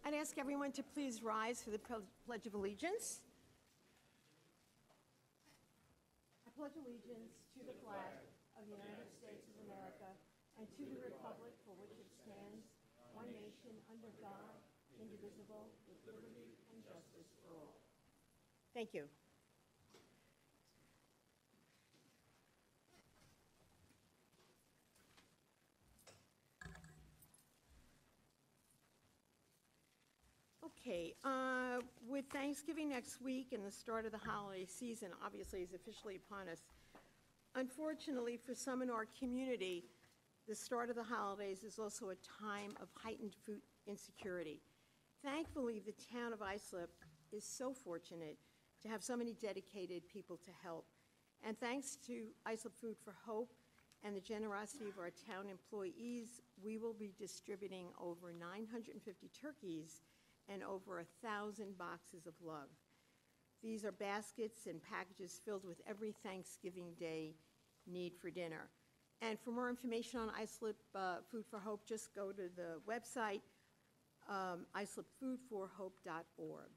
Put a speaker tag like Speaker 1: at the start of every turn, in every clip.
Speaker 1: I'd ask everyone to please rise for the Pledge of Allegiance. I pledge allegiance to the flag of the United States of America and to the republic for which it stands, one nation, under God, indivisible, with liberty and justice for all. Thank you. Okay, with Thanksgiving next week and the start of the holiday season obviously is officially upon us, unfortunately for some in our community, the start of the holidays is also a time of heightened food insecurity. Thankfully, the town of Islip is so fortunate to have so many dedicated people to help. And thanks to Islip Food for Hope and the generosity of our town employees, we will be distributing over 950 turkeys and over 1,000 boxes of love. These are baskets and packages filled with every Thanksgiving Day need for dinner. And for more information on Islip Food for Hope, just go to the website, islipfoodforhope.org.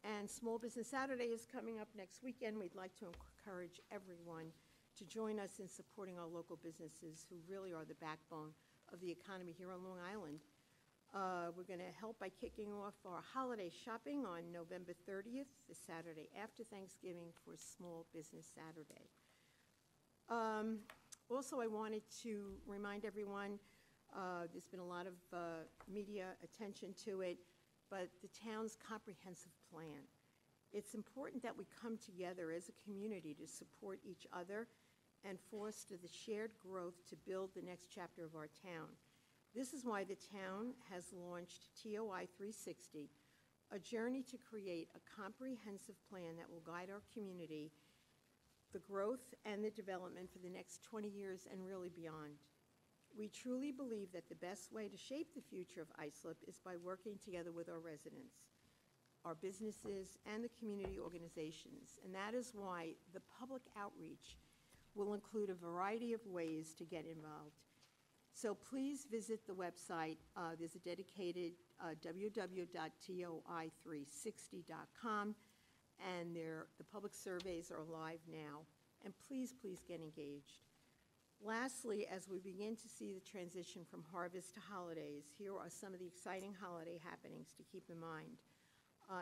Speaker 1: And Small Business Saturday is coming up next weekend. We'd like to encourage everyone to join us in supporting our local businesses who really are the backbone of the economy here on Long Island. We're going to help by kicking off our holiday shopping on November 30th, the Saturday after Thanksgiving, for Small Business Saturday. Also, I wanted to remind everyone, there's been a lot of media attention to it, but the town's comprehensive plan. It's important that we come together as a community to support each other and foster the shared growth to build the next chapter of our town. This is why the town has launched TOI 360, a journey to create a comprehensive plan that will guide our community, the growth and the development for the next 20 years and really beyond. We truly believe that the best way to shape the future of Islip is by working together with our residents, our businesses, and the community organizations. And that is why the public outreach will include a variety of ways to get involved. So please visit the website. There's a dedicated www.toi360.com, and the public surveys are live now. And please, please get engaged. Lastly, as we begin to see the transition from harvest to holidays, here are some of the exciting holiday happenings to keep in mind.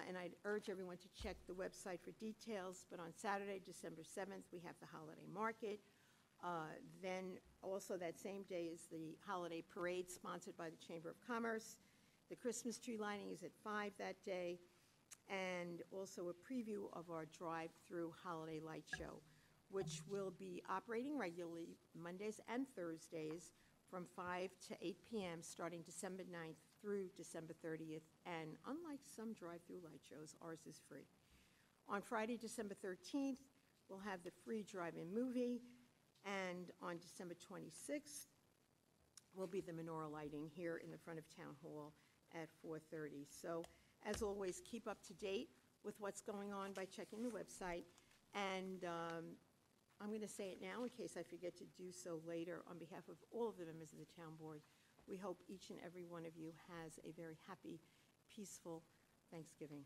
Speaker 1: And I'd urge everyone to check the website for details, but on Saturday, December 7th, we have the holiday market. Then also that same day is the holiday parade sponsored by the Chamber of Commerce. The Christmas tree lighting is at 5 that day, and also a preview of our drive-through holiday light show, which will be operating regularly Mondays and Thursdays from 5 to 8 p.m. starting December 9th through December 30th. And unlike some drive-through light shows, ours is free. On Friday, December 13th, we'll have the free drive-in movie. And on December 26th will be the menorah lighting here in the front of Town Hall at 4:30. So, as always, keep up to date with what's going on by checking the website. And I'm going to say it now in case I forget to do so later. On behalf of all of the members of the Town Board, we hope each and every one of you has a very happy, peaceful Thanksgiving.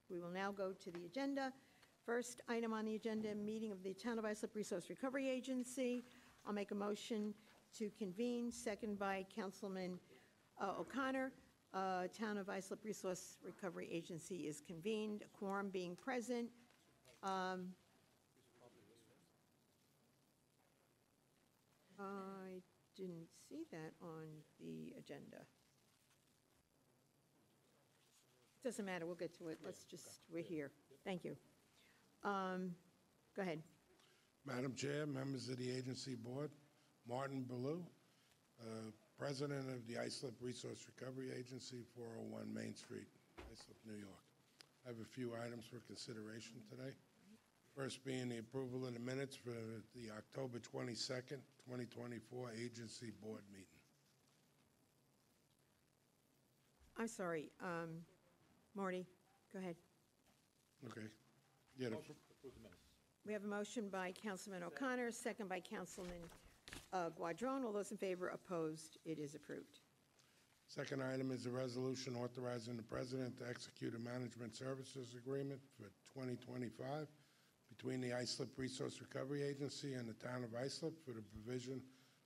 Speaker 1: We will now go to the agenda. First item on the agenda, meeting of the Town of Islip Resource Recovery Agency. I'll make a motion to convene, second by Councilman O'Connor. Town of Islip Resource Recovery Agency is convened, a quorum being present. I didn't see that on the agenda. Doesn't matter, we'll get to it. We're here. Thank you. Go ahead.
Speaker 2: Madam Chair, members of the agency board, Martin Ballou, President of the Islip Resource Recovery Agency, 401 Main Street, Islip, New York. I have a few items for consideration today. First being the approval of the minutes for the October 22nd, 2024 agency board meeting.
Speaker 1: I'm sorry, Marty, go ahead.
Speaker 2: Okay.
Speaker 1: We have a motion by Councilman O'Connor, second by Councilman Guadron. All those in favor, opposed, it is approved.
Speaker 2: Second item is a resolution authorizing the president to execute a management services agreement for 2025 between the Islip Resource Recovery Agency and the town of Islip for the provision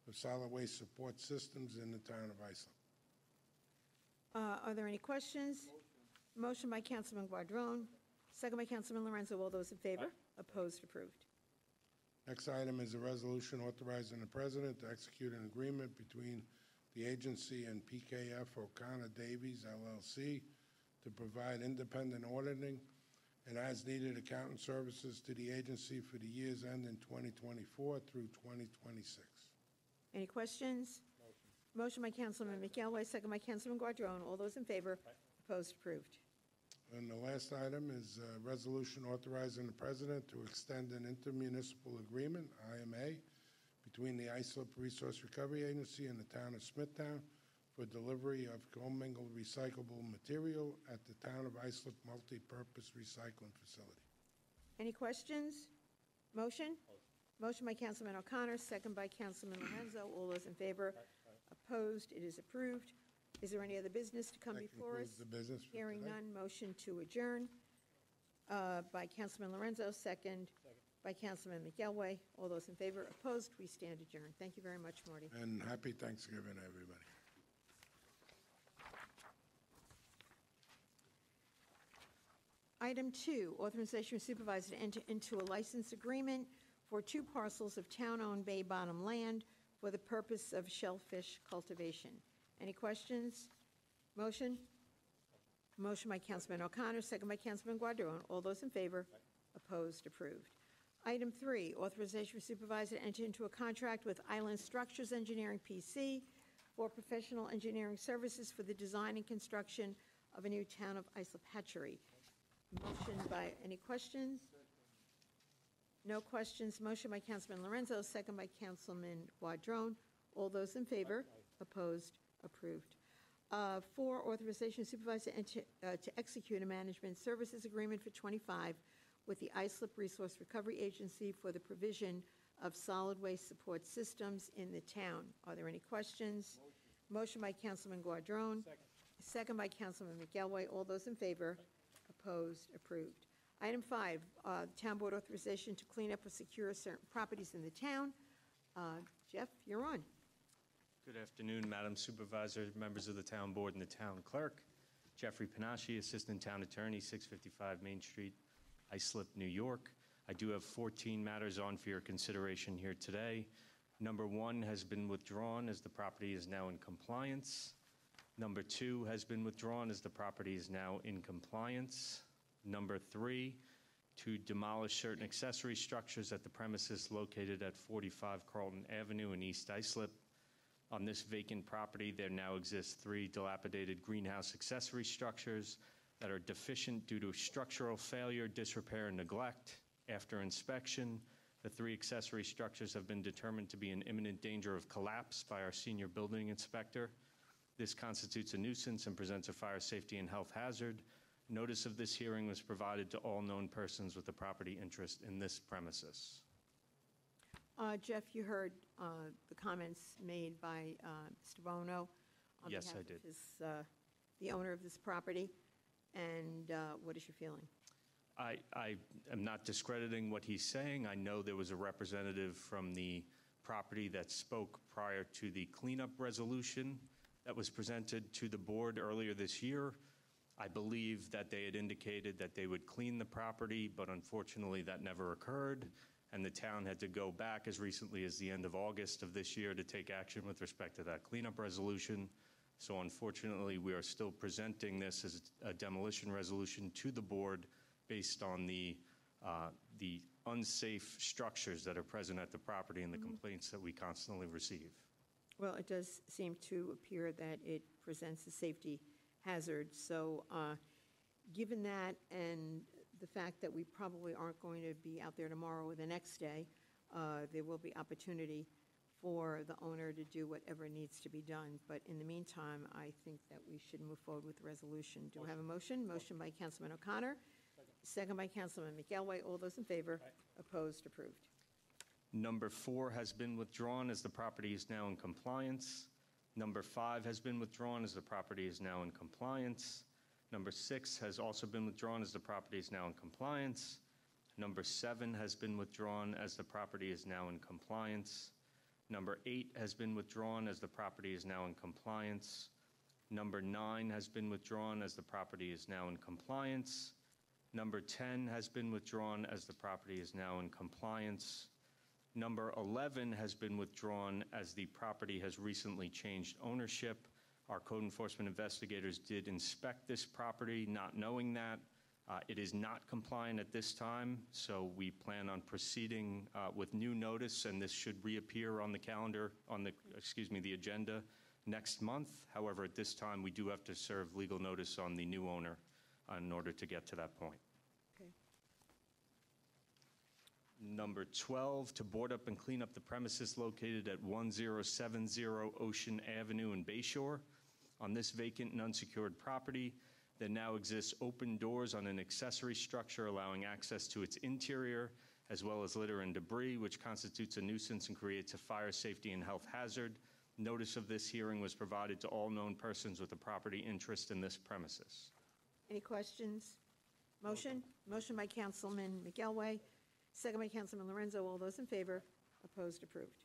Speaker 2: of solid waste support systems in the town of Islip.
Speaker 1: Are there any questions? Motion by Councilman Guardron, second by Councilman Lorenzo. All those in favor? Opposed? Approved.
Speaker 2: Next item is a resolution authorizing the president to execute an agreement between the agency and PKF O'Connor Davies, LLC, to provide independent auditing and as-needed accountant services to the agency for the years ending 2024 through 2026.
Speaker 1: Any questions? Motion by Councilman McElroy, second by Councilman Guardron. All those in favor? Opposed? Approved.
Speaker 2: And the last item is a resolution authorizing the president to extend an intermunicipal agreement, IMA, between the Islip Resource Recovery Agency and the town of Smithtown for delivery of commingled recyclable material at the town of Islip multi-purpose recycling facility.
Speaker 1: Any questions? Motion? Motion by Councilman O'Connor, second by Councilman Lorenzo. All those in favor? Opposed? It is approved. Is there any other business to come
Speaker 2: That
Speaker 1: before us?
Speaker 2: concludes the business for
Speaker 1: Hearing
Speaker 2: today.
Speaker 1: none, motion to adjourn by Councilman Lorenzo, second by Councilman McElroy. All those in favor? Opposed? We stand adjourned. Thank you very much, Marty.
Speaker 2: And happy Thanksgiving, everybody.
Speaker 1: Item 2, authorization of supervisor to enter into a license agreement for 2 parcels of town-owned bay bottom land for the purpose of shellfish cultivation. Any questions? Motion? Motion by Councilman O'Connor, second by Councilman Guardron. All those in favor? Opposed? Approved. Item 3, authorization for supervisor to enter into a contract with Island Structures Engineering, P.C. for professional engineering services for the design and construction of a new town of Islip hatchery. Motion by, any questions? No questions. Motion by Councilman Lorenzo, second by Councilman Guardron. All those in favor? Opposed? Approved. 4, authorization of supervisor to execute a management services agreement for 25 with the Islip Resource Recovery Agency for the provision of solid waste support systems in the town. Are there any questions? Motion by Councilman Guardron. Second by Councilman McElroy. All those in favor? Opposed? Approved. Item 5, town board authorization to clean up or secure certain properties in the town. Jeff, you're on.
Speaker 3: Good afternoon, Madam Supervisor, members of the town board and the town clerk. Jeffrey Panache, Assistant Town Attorney, 655 Main Street, Islip, New York. I do have 14 matters on for your consideration here today. Number 1 has been withdrawn as the property is now in compliance. Number 2 has been withdrawn as the property is now in compliance. Number 3, to demolish certain accessory structures at the premises located at 45 Carlton Avenue in East Islip. On this vacant property, there now exists 3 dilapidated greenhouse accessory structures that are deficient due to structural failure, disrepair, and neglect. After inspection, the 3 accessory structures have been determined to be in imminent danger of collapse by our senior building inspector. This constitutes a nuisance and presents a fire safety and health hazard. Notice of this hearing was provided to all known persons with a property interest in this premises.
Speaker 1: Jeff, you heard the comments made by Mr. Bono on
Speaker 3: Yes,
Speaker 1: behalf
Speaker 3: I did.
Speaker 1: of his, the owner of this property, and what is your feeling?
Speaker 3: I am not discrediting what he's saying. I know there was a representative from the property that spoke prior to the cleanup resolution that was presented to the board earlier this year. I believe that they had indicated that they would clean the property, but unfortunately that never occurred, and the town had to go back as recently as the end of August of this year to take action with respect to that cleanup resolution. So unfortunately, we are still presenting this as a demolition resolution to the board based on the unsafe structures that are present at the property and the complaints that we constantly receive.
Speaker 1: Well, it does seem to appear that it presents a safety hazard. So given that and the fact that we probably aren't going to be out there tomorrow or the next day, there will be opportunity for the owner to do whatever needs to be done. But in the meantime, I think that we should move forward with the resolution. Do I have a motion? Motion by Councilman O'Connor, second by Councilman McElroy. All those in favor? Opposed? Approved.
Speaker 3: Number 4 has been withdrawn as the property is now in compliance. Number 5 has been withdrawn as the property is now in compliance. Number 6 has also been withdrawn as the property is now in compliance. Number 7 has been withdrawn as the property is now in compliance. Number 8 has been withdrawn as the property is now in compliance. Number 9 has been withdrawn as the property is now in compliance. Number 10 has been withdrawn as the property is now in compliance. Number 11 has been withdrawn as the property has recently changed ownership. Our code enforcement investigators did inspect this property, not knowing that. It is not compliant at this time, so we plan on proceeding with new notice, and this should reappear on the calendar, the agenda next month. However, at this time, we do have to serve legal notice on the new owner in order to get to that point.
Speaker 1: Okay.
Speaker 3: Number 12, to board up and clean up the premises located at 1070 Ocean Avenue in Bay Shore. On this vacant and unsecured property, there now exists open doors on an accessory structure allowing access to its interior, as well as litter and debris, which constitutes a nuisance and creates a fire safety and health hazard. Notice of this hearing was provided to all known persons with a property interest in this premises.
Speaker 1: Any questions? Motion? Motion by Councilman McElway, second by Councilman Lorenzo. All those in favor? Opposed? Approved.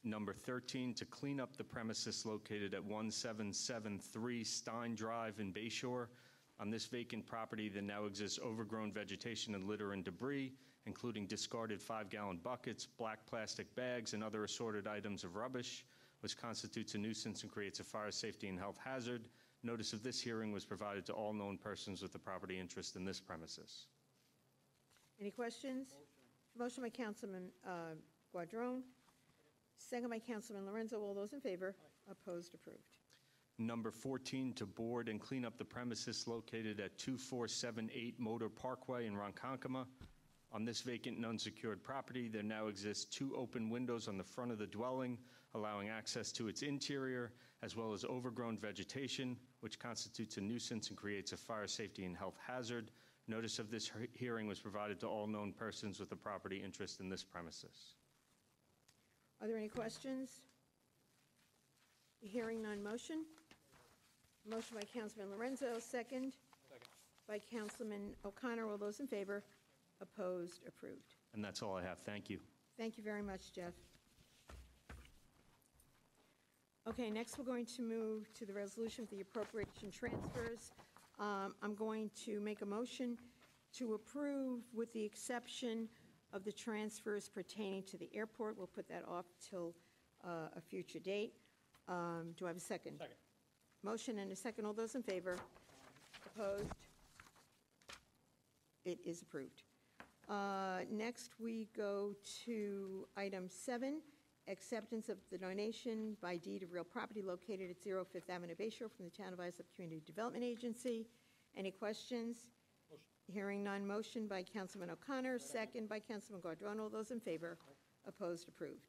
Speaker 3: Number 13, to clean up the premises located at 1773 Stein Drive in Bay Shore. On this vacant property, there now exists overgrown vegetation and litter and debris, including discarded 5-gallon buckets, black plastic bags, and other assorted items of rubbish, which constitutes a nuisance and creates a fire safety and health hazard. Notice of this hearing was provided to all known persons with a property interest in this premises.
Speaker 1: Any questions? Motion by Councilman Guadrone, second by Councilman Lorenzo. All those in favor? Opposed? Approved.
Speaker 3: Number 14, to board and clean up the premises located at 2478 Motor Parkway in Ronkonkoma. On this vacant and unsecured property, there now exists 2 open windows on the front of the dwelling, allowing access to its interior, as well as overgrown vegetation, which constitutes a nuisance and creates a fire safety and health hazard. Notice of this hearing was provided to all known persons with a property interest in this premises.
Speaker 1: Are there any questions? Hearing none. Motion? Motion by Councilman Lorenzo, second by Councilman O'Connor. All those in favor? Opposed? Approved.
Speaker 3: And that's all I have. Thank you.
Speaker 1: Thank you very much, Jeff. Okay, next we're going to move to the resolution for the appropriation transfers. I'm going to make a motion to approve with the exception of the transfers pertaining to the airport. We'll put that off till a future date. Do I have a second?
Speaker 4: Second.
Speaker 1: Motion and a second. All those in favor? Opposed? It is approved. Next, we go to item 7, acceptance of the donation by deed of real property located at 0 Fifth Avenue, Bay Shore, from the Town of Islip Community Development Agency. Any questions?
Speaker 4: Motion.
Speaker 1: Hearing none. Motion by Councilman O'Connor, second by Councilman Guadrone. All those in favor? Opposed? Approved.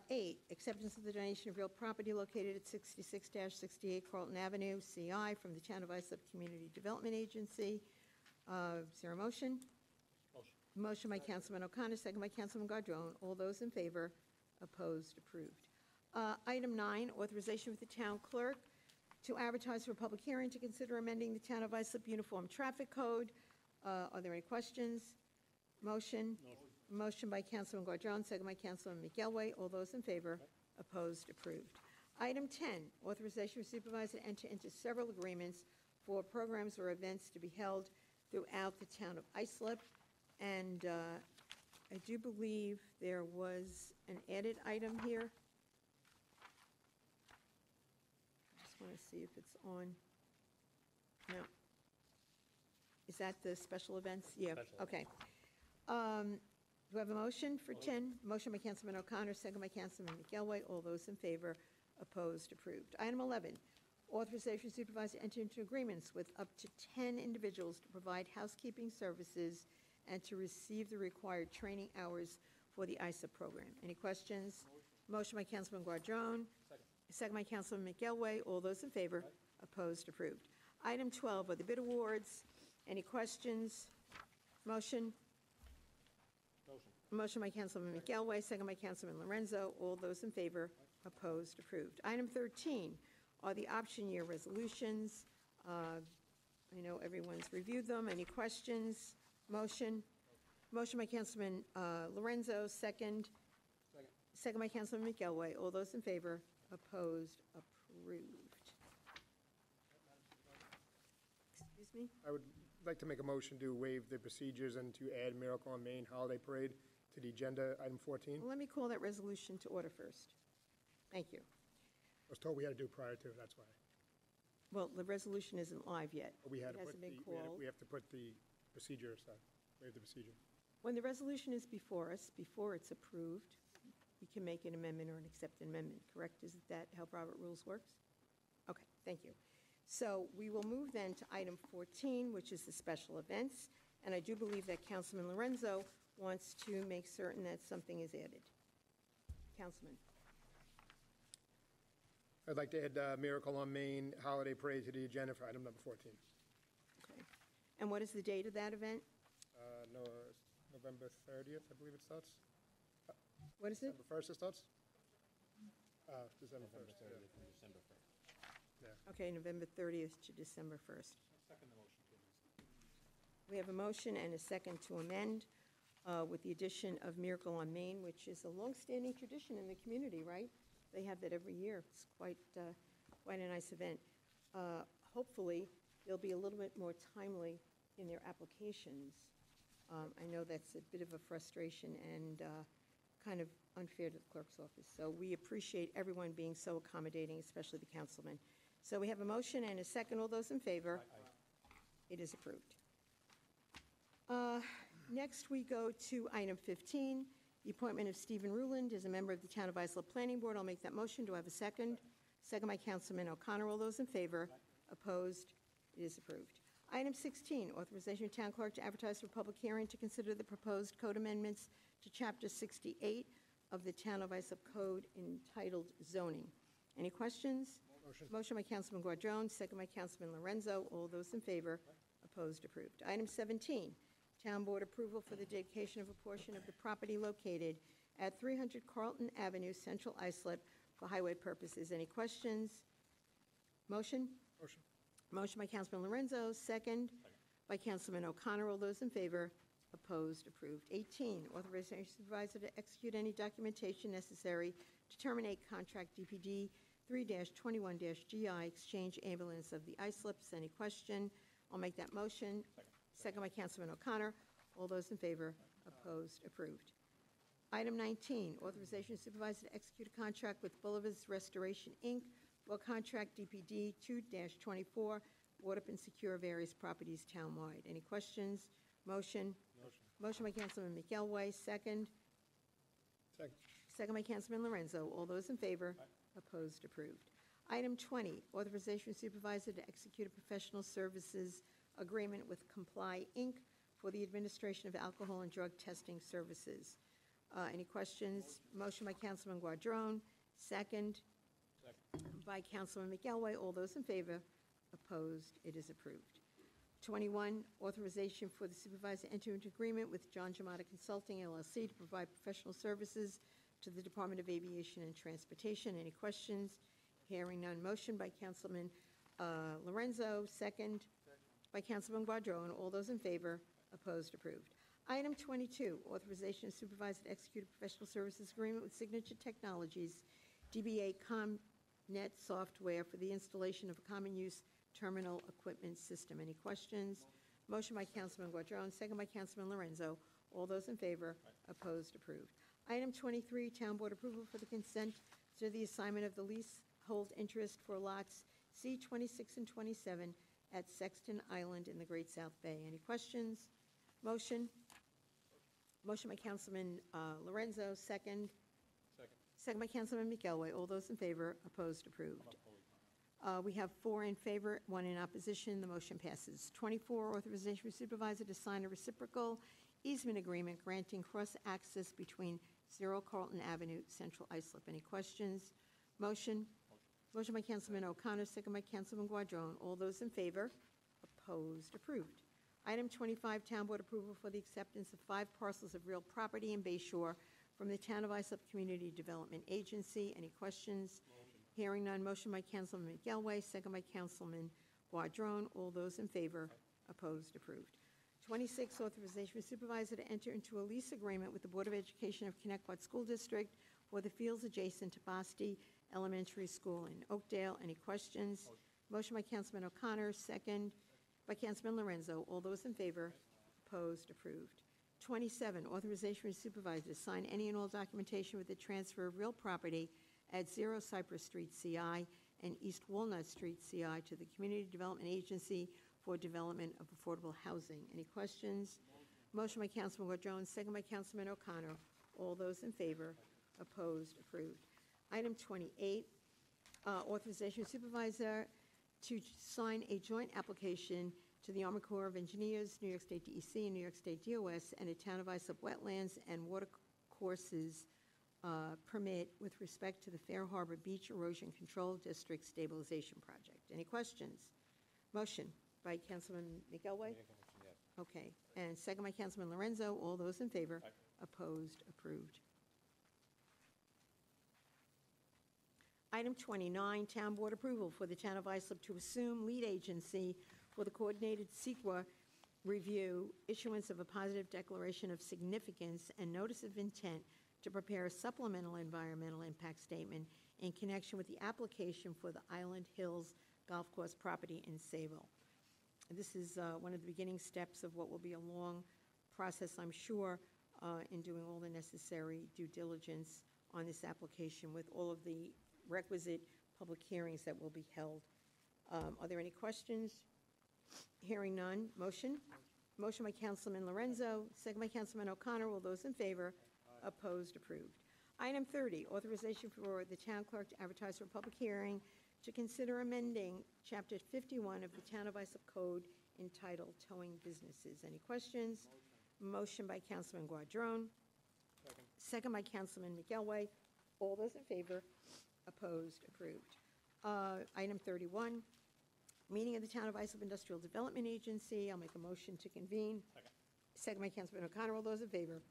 Speaker 1: 8, acceptance of the donation of real property located at 66-68 Carlton Avenue, CI, from the Town of Islip Community Development Agency. Is there a motion?
Speaker 4: Motion.
Speaker 1: Motion by Councilman O'Connor, second by Councilman Guadrone. All those in favor? Opposed? Approved. Item 9, authorization with the town clerk to advertise for a public hearing to consider amending the Town of Islip Uniform Traffic Code. Are there any questions? Motion? Motion by Councilman Guadrone, second by Councilman McElway. All those in favor? Opposed? Approved. Item 10, authorization for supervisor to enter into several agreements for programs or events to be held throughout the Town of Islip. And I do believe there was an added item here. I just want to see if it's on. No. Is that the special events? Yeah,
Speaker 4: Special
Speaker 1: okay. Do I have a motion for 10? Motion by Councilman O'Connor, second by Councilman McElway. All those in favor? Opposed? Approved. Item 11, authorization supervisor to enter into agreements with up to 10 individuals to provide housekeeping services and to receive the required training hours for the ISA program. Any questions? Motion by Councilman Guadrone. Second by Councilman McElway. All those in favor? Opposed? Approved. Item 12 are the bid awards. Any questions? Motion?
Speaker 4: Motion.
Speaker 1: Motion by Councilman McElway, second by Councilman Lorenzo. All those in favor? Opposed? Approved. Item 13 are the option year resolutions. I know everyone's reviewed them. Any questions? Motion? Motion by Councilman Lorenzo, second. Second by Councilman McElway. All those in favor? Opposed? Approved. Excuse me?
Speaker 4: I would like to make a motion to waive the procedures and to add Miracle on Main Holiday Parade to the agenda, item 14.
Speaker 1: Well, let me call that resolution to order first. Thank you.
Speaker 4: I was told we had to do prior to, that's why.
Speaker 1: Well, the resolution isn't live yet.
Speaker 4: But we had
Speaker 1: It
Speaker 4: to put
Speaker 1: hasn't been
Speaker 4: the,
Speaker 1: called.
Speaker 4: we have to put the procedure aside, waive the procedure.
Speaker 1: When the resolution is before us, before it's approved, we can make an amendment or an accept an amendment, correct? Is that how Robert Rules works? Okay, thank you. So we will move then to item 14, which is the special events. And I do believe that Councilman Lorenzo wants to make certain that something is added. Councilman.
Speaker 4: I'd like to add Miracle on Main Holiday Parade to the agenda for item number 14.
Speaker 1: Okay. And what is the date of that event?
Speaker 4: No, November 30th, I believe it starts.
Speaker 1: What is it?
Speaker 4: December 1st it starts? December 1st. Yeah.
Speaker 1: Okay, November 30th to December 1st. We have a motion and a second to amend with the addition of Miracle on Main, which is a longstanding tradition in the community, right? They have that every year. It's quite a nice event. Hopefully, they'll be a little bit more timely in their applications. I know that's a bit of a frustration and kind of unfair to the clerk's office. So we appreciate everyone being so accommodating, especially the councilmen. So we have a motion and a second. All those in favor? It is approved. Next, we go to item 15, the appointment of Stephen Ruland as a member of the Town of Islip Planning Board. I'll make that motion. Do I have a second? Second by Councilman O'Connor. All those in favor? Opposed? It is approved. Item 16, authorization of town clerk to advertise for public hearing to consider the proposed code amendments to Chapter 68 of the Town of Islip Code entitled Zoning. Any questions?
Speaker 4: Motion.
Speaker 1: Motion by Councilman Guardone, second by Councilman Lorenzo. All those in favor? Opposed? Approved. Item 17, town board approval for the dedication of a portion of the property located at 300 Carlton Avenue, Central Islip, for highway purposes. Any questions? Motion?
Speaker 4: Motion.
Speaker 1: Motion by Councilman Lorenzo, second by Councilman O'Connor. All those in favor? Opposed? Approved. 18, authorization supervisor to execute any documentation necessary to terminate contract DPD 3-21-GI Exchange Ambulance of the Islips. Any question? I'll make that motion. Second by Councilman O'Connor. All those in favor? Opposed? Approved. Item 19, authorization supervisor to execute a contract with Bolivar's Restoration, Inc., for contract DPD 2-24, board up and secure various properties townwide. Any questions? Motion? Motion by Councilman McElway, second.
Speaker 4: Second.
Speaker 1: Second by Councilman Lorenzo. All those in favor? Opposed? Approved. Item 20, authorization supervisor to execute a professional services agreement with Comply, Inc. for the administration of alcohol and drug testing services. Any questions? Motion by Councilman Guardone, second. By Councilman McElway. All those in favor? Opposed? It is approved. 21, authorization for the supervisor to enter into agreement with John Giamatti Consulting, LLC, to provide professional services to the Department of Aviation and Transportation. Any questions? Hearing none. Motion by Councilman Lorenzo, second by Councilman Guardone. All those in favor? Opposed? Approved. Item 22, authorization of supervisor to execute a professional services agreement with Signature Technologies, DBA ComNet Software, for the installation of a common use terminal equipment system. Any questions? Motion by Councilman Guardone, second by Councilman Lorenzo. All those in favor? Opposed? Approved. Item 23, town board approval for the consent to the assignment of the leasehold interest for lots C26 and 27 at Sexton Island in the Great South Bay. Any questions? Motion? Motion by Councilman Lorenzo, second. Second by Councilman McElway. All those in favor? Opposed? Approved. We have 4 in favor, 1 in opposition. The motion passes. 24, authorization for supervisor to sign a reciprocal easement agreement granting cross-access between 0 Carlton Avenue, Central Islip. Any questions? Motion? Motion by Councilman O'Connor, second by Councilman Guardone. All those in favor? Opposed? Approved. Item 25, town board approval for the acceptance of 5 parcels of real property in Bay Shore from the Town of Islip Community Development Agency. Any questions? Hearing none. Motion by Councilman McGelway, second by Councilman Guadrone. All those in favor? Opposed? Approved. 26, authorization for supervisor to enter into a lease agreement with the Board of Education of Connecticut School District for the fields adjacent to Basti Elementary School in Oakdale. Any questions? Motion by Councilman O'Connor, second by Councilman Lorenzo. All those in favor? Opposed? Approved. 27, authorization for supervisor to sign any and all documentation with the transfer of real property at 0 Cypress Street, CI, and East Walnut Street, CI, to the Community Development Agency for Development of Affordable Housing. Any questions? Motion by Councilman Guadrone, second by Councilman O'Connor. All those in favor? Opposed? Approved. Item 28, authorization of supervisor to sign a joint application to the Army Corps of Engineers, New York State DEC, and New York State DOS, and a Town of Islip Wetlands and Water Courses permit with respect to the Fair Harbor Beach Erosion Control District Stabilization Project. Any questions? Motion by Councilman McElway? Okay, and second by Councilman Lorenzo. All those in favor? Opposed? Approved. Item 29, Town Board approval for the Town of Islip to assume lead agency for the coordinated CEQA review, issuance of a positive declaration of significance and notice of intent to prepare a supplemental environmental impact statement in connection with the application for the Island Hills Golf Course property in Sayville. This is one of the beginning steps of what will be a long process, I'm sure, in doing all the necessary due diligence on this application with all of the requisite public hearings that will be held. Are there any questions? Hearing none. Motion? Motion by Councilman Lorenzo, second by Councilman O'Connor. All those in favor? Opposed? Approved. Item 30, authorization for the town clerk to advertise for a public hearing to consider amending Chapter 51 of the Town of Islip Code entitled Towing Businesses. Any questions? Motion by Councilman Guadrone. Second by Councilman McElway. All those in favor? Opposed? Approved. Item 31, meeting of the Town of Islip Industrial Development Agency. I'll make a motion to convene. Second by Councilman O'Connor. All those in favor?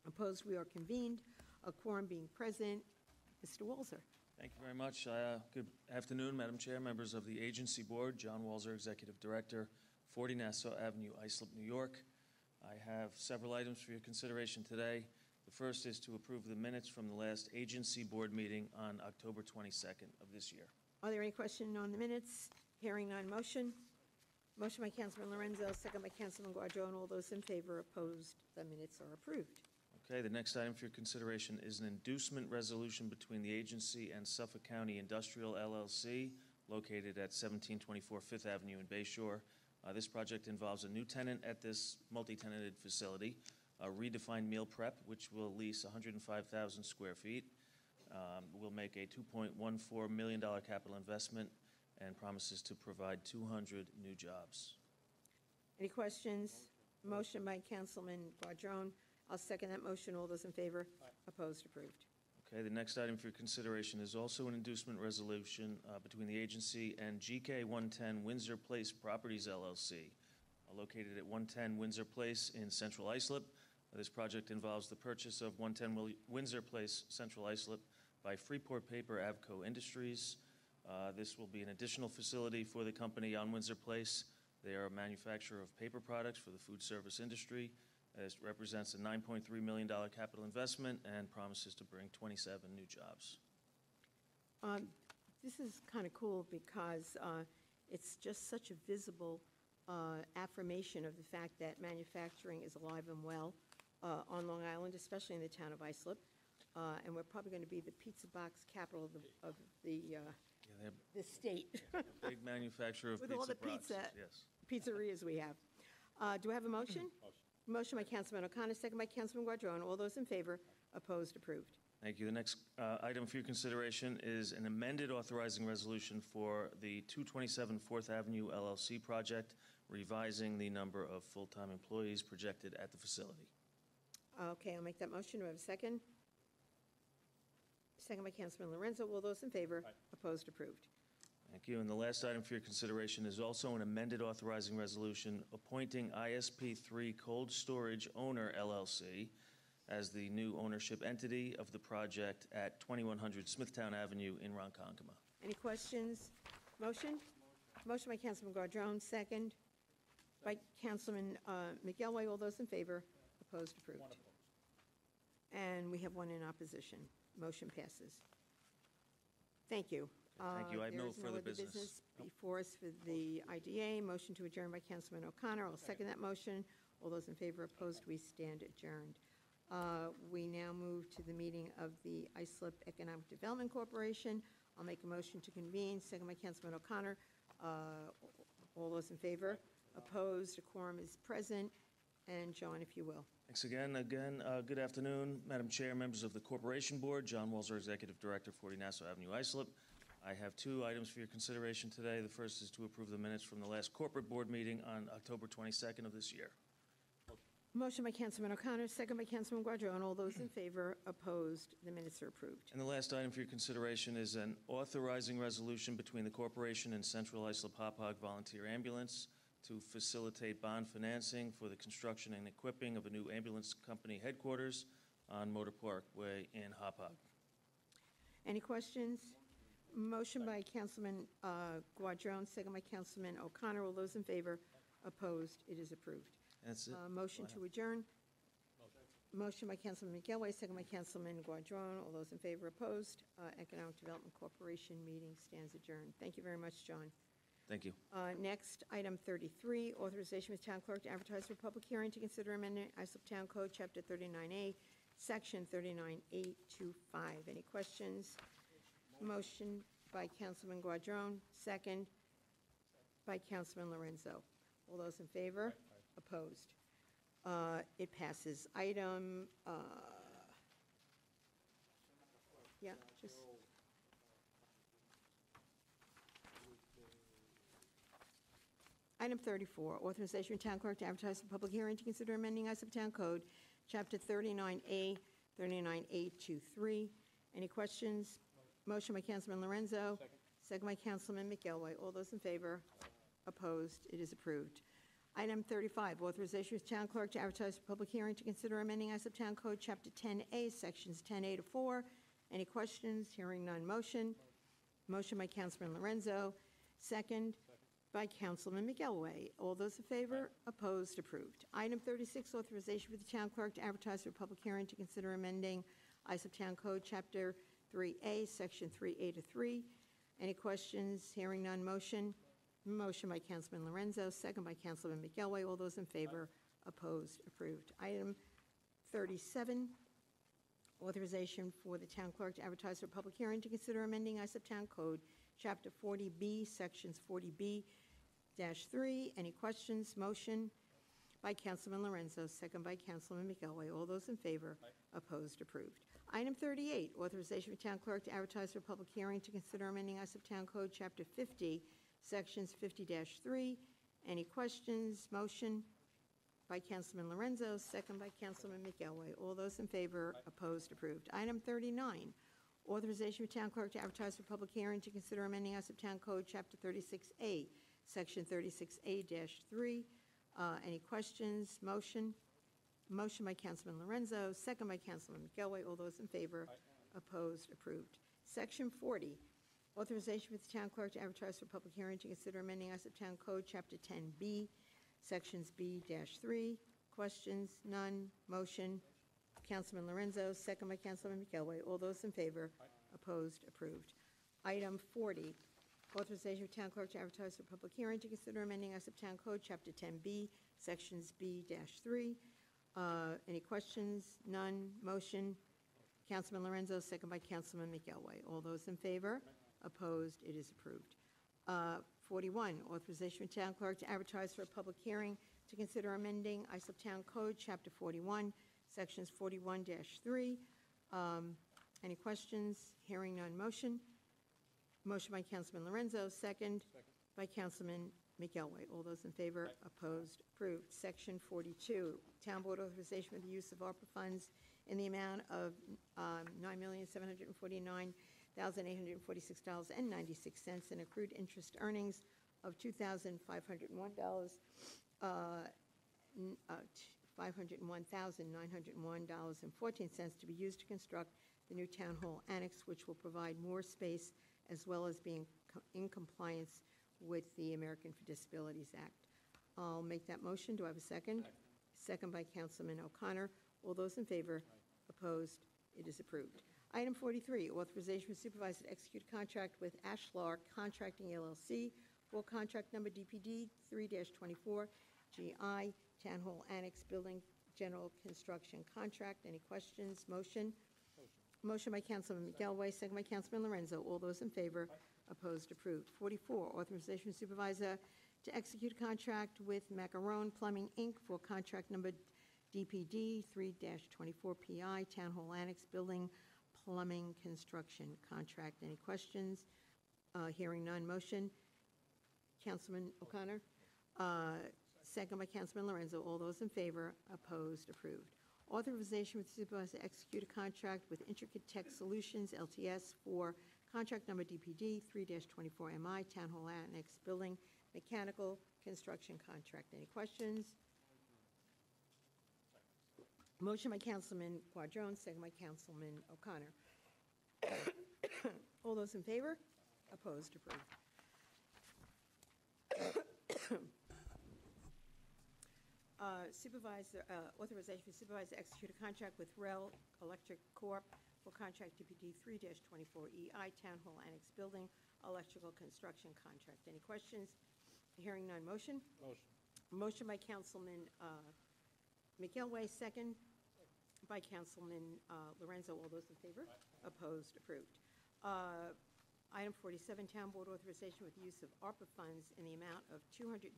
Speaker 1: Opposed? We are convened. A quorum being present. Mr. Walzer.
Speaker 5: Thank you very much. Good afternoon, Madam Chair, members of the Agency Board. John Walzer, Executive Director, 40 Nassau Avenue, Islip, New York. I have several items for your consideration today. The first is to approve the minutes from the last Agency Board meeting on October 22nd of this year.
Speaker 1: Are there any questions on the minutes? Hearing none. Motion? Motion by Councilman Lorenzo, second by Councilman Guadrone. All those in favor? Opposed? The minutes are approved.
Speaker 5: Okay, the next item for your consideration is an inducement resolution between the agency and Suffolk County Industrial LLC, located at 1724 Fifth Avenue in Bayshore. This project involves a new tenant at this multi-tenanted facility, a redefined meal prep, which will lease 105,000 square feet. Will make a $2.14 million capital investment and promises to provide 200 new jobs.
Speaker 1: Any questions? Motion by Councilman Guadrone. I'll second that motion. All those in favor? Opposed? Approved.
Speaker 5: Okay, the next item for your consideration is also an inducement resolution between the agency and GK 110 Windsor Place Properties LLC, located at 110 Windsor Place in Central Islip. This project involves the purchase of 110 Windsor Place, Central Islip, by Freeport Paper Avco Industries. This will be an additional facility for the company on Windsor Place. They are a manufacturer of paper products for the food service industry. This represents a $9.3 million capital investment and promises to bring 27 new jobs.
Speaker 1: This is kind of cool because it's just such a visible affirmation of the fact that manufacturing is alive and well on Long Island, especially in the town of Islip. And we're probably going to be the pizza box capital of the state.
Speaker 5: A big manufacturer of
Speaker 1: With
Speaker 5: pizza
Speaker 1: all the
Speaker 5: products,
Speaker 1: pizza
Speaker 5: yes.
Speaker 1: pizzerias we have. Do I have a motion? Motion by Councilman O'Connor, second by Councilman Guadrone. All those in favor? Opposed? Approved.
Speaker 5: Thank you. The next item for your consideration is an amended authorizing resolution for the 227 4th Avenue LLC project, revising the number of full-time employees projected at the facility.
Speaker 1: Okay, I'll make that motion. Do I have a second? Second by Councilman Lorenzo. All those in favor? Opposed? Approved.
Speaker 5: Thank you. And the last item for your consideration is also an amended authorizing resolution appointing ISP3 Cold Storage Owner LLC as the new ownership entity of the project at 2100 Smithtown Avenue in Ronkonkoma.
Speaker 1: Any questions? Motion? Motion by Councilman Guardron, second by Councilman McElroy. All those in favor? Opposed? Approved. And we have one in opposition. Motion passes. Thank you.
Speaker 5: Thank you. I have no
Speaker 1: There is
Speaker 5: further
Speaker 1: other
Speaker 5: business.
Speaker 1: before us for the IDA. Motion to adjourn by Councilman O'Connor. I'll second that motion. All those in favor? Opposed? We stand adjourned. We now move to the meeting of the Islip Economic Development Corporation. I'll make a motion to convene, second by Councilman O'Connor. All those in favor? Opposed? A quorum is present. And John, if you will.
Speaker 5: Thanks again. Good afternoon, Madam Chair, members of the Corporation Board. John Walzer, Executive Director, 40 Nassau Avenue, Islip. I have two items for your consideration today. The first is to approve the minutes from the last corporate board meeting on October 22nd of this year.
Speaker 1: Motion by Councilman O'Connor, second by Councilman Guardron. All those in favor? Opposed? The minutes are approved.
Speaker 5: And the last item for your consideration is an authorizing resolution between the corporation and Central Islip Hauppauge Volunteer Ambulance to facilitate bond financing for the construction and equipping of a new ambulance company headquarters on Motor Parkway in Hauppauge.
Speaker 1: Any questions? Motion by Councilman Guardron, second by Councilman O'Connor. All those in favor? Opposed? It is approved.
Speaker 5: That's it.
Speaker 1: Motion to adjourn. Motion by Councilman McElroy, second by Councilman Guardron. All those in favor? Opposed? Economic Development Corporation meeting stands adjourned. Thank you very much, John.
Speaker 5: Thank you.
Speaker 1: Next, item 33, authorization with town clerk to advertise for public hearing to consider amendment Islip Town Code, Chapter 39A, Section 39825. Any questions? Motion by Councilman Guardron, second by Councilman Lorenzo. All those in favor? Opposed? It passes. Item, yeah, just. Item 34, authorization of town clerk to advertise for public hearing to consider amending Islip Town Code, Chapter 39A, 39823. Any questions? Motion by Councilman Lorenzo. Second by Councilman McElroy. All those in favor? Opposed? It is approved. Item 35, authorization of town clerk to advertise for public hearing to consider amending Islip Town Code, Chapter 10A, Sections 10A to 4. Any questions? Hearing none. Motion. Motion by Councilman Lorenzo. Second by Councilman McElroy. All those in favor? Opposed? Approved. Item 36, authorization for the town clerk to advertise for public hearing to consider amending Islip Town Code, Chapter 3A, Section 3A to 3. Any questions? Hearing none. Motion. Motion by Councilman Lorenzo, second by Councilman McElroy. All those in favor? Opposed? Approved. Item 37, authorization for the town clerk to advertise for public hearing to consider amending Islip Town Code, Chapter 40B, Sections 40B-3. Any questions? Motion by Councilman Lorenzo, second by Councilman McElroy. All those in favor? Opposed? Approved. Item 38, authorization for town clerk to advertise for public hearing to consider amending Islip Town Code, Chapter 50, Sections 50-3. Any questions? Motion by Councilman Lorenzo, second by Councilman McElroy. All those in favor? Opposed? Approved. Item 39, authorization for town clerk to advertise for public hearing to consider amending Islip Town Code, Chapter 36A, Section 36A-3. Any questions? Motion. Motion by Councilman Lorenzo, second by Councilman McElroy. All those in favor? Opposed? Approved. Section 40, authorization for the town clerk to advertise for public hearing to consider amending Islip Town Code, Chapter 10B, Sections B-3. Questions? None. Motion. Councilman Lorenzo, second by Councilman McElroy. All those in favor? Opposed? Approved. Item 40, authorization for town clerk to advertise for public hearing to consider amending Islip Town Code, Chapter 10B, Sections B-3. Any questions? None. Motion. Councilman Lorenzo, second by Councilman McElroy. All those in favor? Opposed? It is approved. 41, authorization for town clerk to advertise for a public hearing to consider amending Islip Town Code, Chapter 41, Sections 41-3. Any questions? Hearing none. Motion. Motion by Councilman Lorenzo, second by Councilman McElroy. All those in favor? Opposed? Approved. Section 42, town board authorization for the use of ARPA funds in the amount of $9,749,846.96 and accrued interest earnings of $2,501 $501,901.14 to be used to construct the new Town Hall Annex, which will provide more space as well as being in compliance with the American with Disabilities Act. I'll make that motion. Do I have a second? Second by Councilman O'Connor. All those in favor? Opposed? It is approved. Item 43, authorization for supervisor to execute contract with Ashlar Contracting LLC for contract number DPD 3-24 GI Town Hall Annex Building General Construction Contract. Any questions? Motion? Motion by Councilman McElroy, second by Councilman Lorenzo. All those in favor? Opposed? Approved. 44, authorization for supervisor to execute a contract with Macaron Plumbing, Inc. for contract number DPD 3-24 PI Town Hall Annex Building Plumbing Construction Contract. Any questions? Hearing none. Motion? Councilman O'Connor? Second by Councilman Lorenzo. All those in favor? Opposed? Approved. Authorization with supervisor to execute a contract with Intricate Tech Solutions, LTS, for contract number DPD 3-24 MI Town Hall Annex Building Mechanical Construction Contract. Any questions? Motion by Councilman Quadrone, second by Councilman O'Connor. All those in favor? Opposed? Approved. Authorization for supervisor to execute a contract with Rel Electric Corp. for contract DPD 3-24 EI Town Hall Annex Building Electrical Construction Contract. Any questions? Hearing none. Motion? Motion by Councilman McElroy, second by Councilman Lorenzo. All those in favor? Opposed? Approved. Item 47, Town Board authorization with use of ARPA funds in the amount of $225,000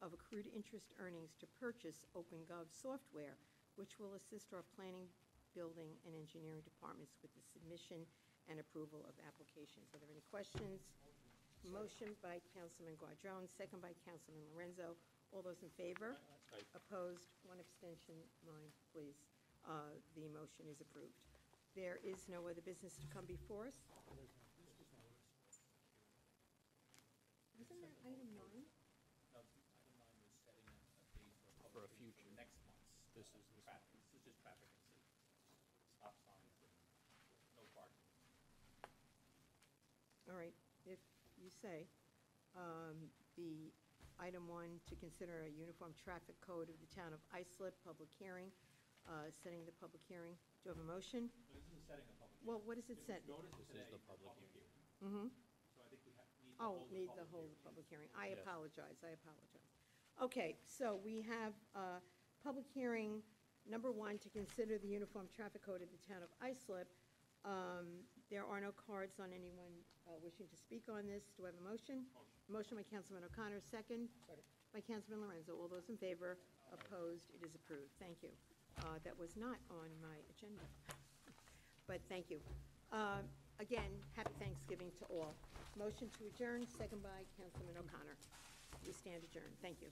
Speaker 1: of accrued interest earnings to purchase OpenGov software, which will assist our planning, building, and engineering departments with the submission and approval of applications. Are there any questions? Motion by Councilman Guadrone, second by Councilman Lorenzo. All those in favor? Opposed? One abstention. Mine, please. The motion is approved. There is no other business to come before us. Isn't that item 9?
Speaker 6: For a future. Next month. This is traffic. This is just traffic and safety. Stop signs and no parking.
Speaker 1: All right, if you say. The item 1, to consider a uniform traffic code of the town of Islip, public hearing, setting the public hearing. Do you have a motion?
Speaker 6: So this isn't setting a public hearing.
Speaker 1: Well, what does it say?
Speaker 6: Notice
Speaker 5: This
Speaker 6: today
Speaker 5: is the
Speaker 6: for
Speaker 5: public
Speaker 6: hearing.
Speaker 1: Mm-hmm.
Speaker 6: So I think we need to
Speaker 1: Oh,
Speaker 6: hold the
Speaker 1: need
Speaker 6: public
Speaker 1: to hold
Speaker 6: hearing.
Speaker 1: the public hearing. I
Speaker 5: Yes.
Speaker 1: apologize, I apologize. Okay, so we have public hearing number 1 to consider the uniform traffic code of the town of Islip. There are no cards on anyone wishing to speak on this. Do I have a motion? Motion by Councilman O'Connor, second. By Councilman Lorenzo. All those in favor? Opposed? It is approved. Thank you. That was not on my agenda, but thank you. Again, happy Thanksgiving to all. Motion to adjourn, second by Councilman O'Connor. We stand adjourned. Thank you.